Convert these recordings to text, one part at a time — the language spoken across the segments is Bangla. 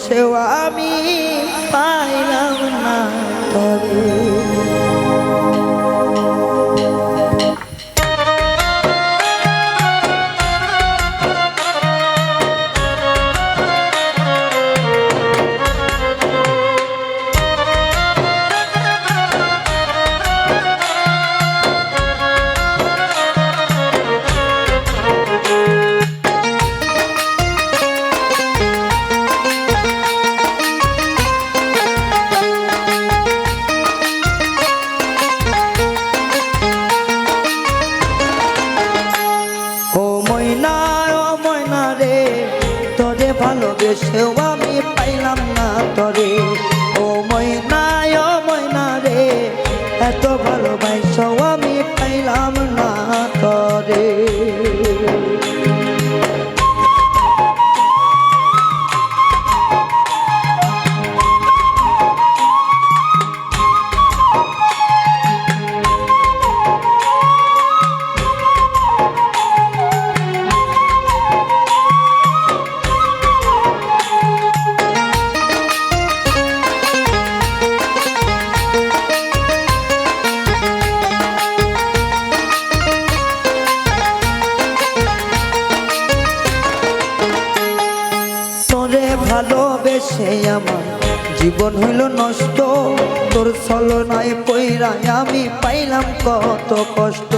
ভালোবেসেও আমি পাইলাম না তরে। ভালোবেসেও আমি পাইলাম না তরে। ও ময়না রে, এত ভালোবাসাও আমি পাইলাম না তরে। ভালোবেসে আমার জীবন হইল নষ্ট, তোর ছলনায় পইরা আমি পাইলাম কত কষ্ট।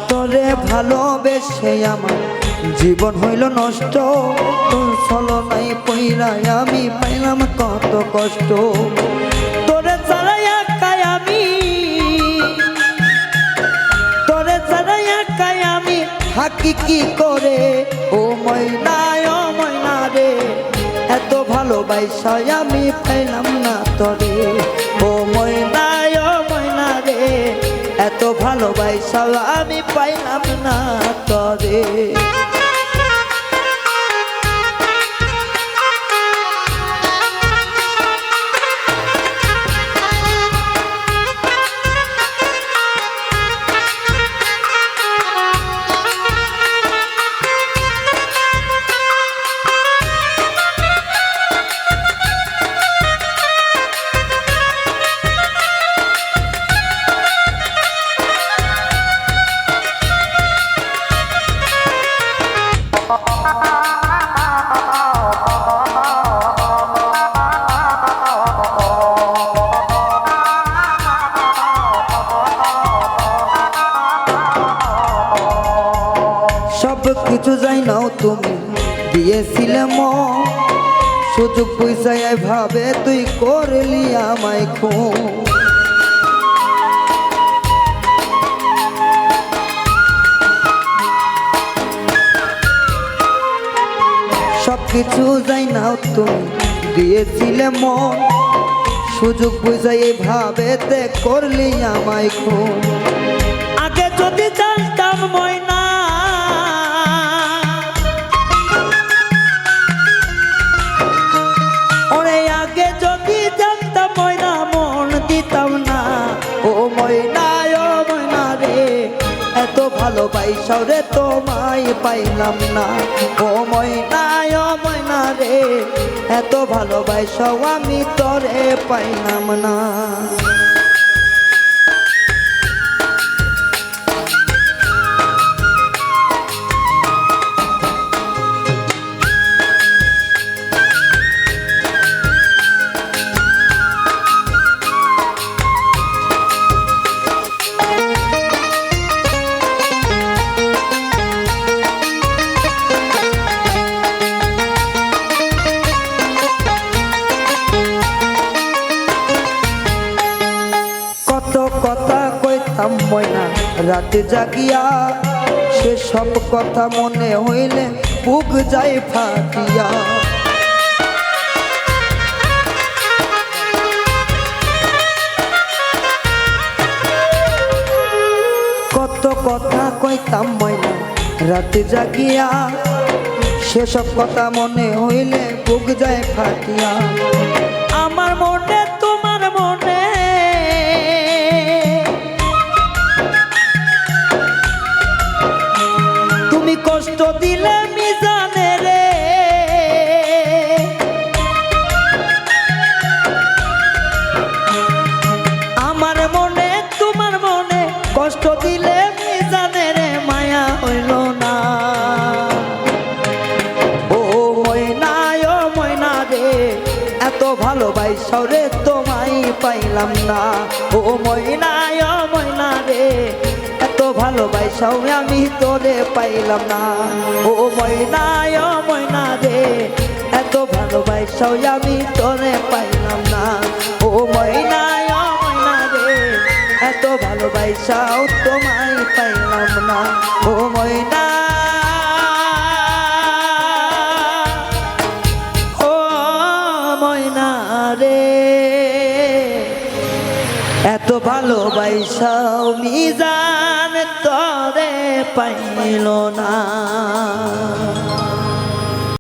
তোরে ভালোবেসে আমার জীবন হইল নষ্ট, তোর ছলনায় পইরা আমি পাইলাম কত কষ্ট। তোরে ছাড়াই একাই আমি থাকি কি করে। ও ময়না রে, এত ভালোবাসা আমি পাইলাম না তরে। ও ময়না রে, এত ভালোবাসা আমি পাইলাম না তরে। সব কিছু যাই নাও তুমি দিয়েছিলে মন, সুযোগ পয়সায় ভাবে তুই করলি আমায় খুন। সব কিছু যাই নাও তুমি দিয়েছিলে মন, সুযোগ পয়সায় ভাবে তে করলি আমায় খুন। আগে যদি জানতাম ময়না, ও ময়না রে, এত ভালোবাসাও রে তোমায় পাইলাম না। ও ময়না রে, এত ভালোবাসাও আমি তোরে পাইলাম না। কথা কইতাম ময়না রাতে জাগিয়া, সে সব কথা মনে হইলে বুক যায় ফাটিয়া। কত কথা কইতাম ময়না রাতে জাগিয়া, সেসব কথা মনে হইলে বুক যায় ফাটিয়া। আমার মনে তোমার মনে পাইলাম না। ও ময়না রে এত ভালোবাসাও আমি তোরে পাইলাম না। ও ময়না রে এত ভালোবাসাও আমি তোরে পাইলাম না। ও ময়না রে এত ভালোবাসাও তোমায় পাইলাম না। ও ময়না রে এত ভালোবাসাও মিজান তরে পাইল না।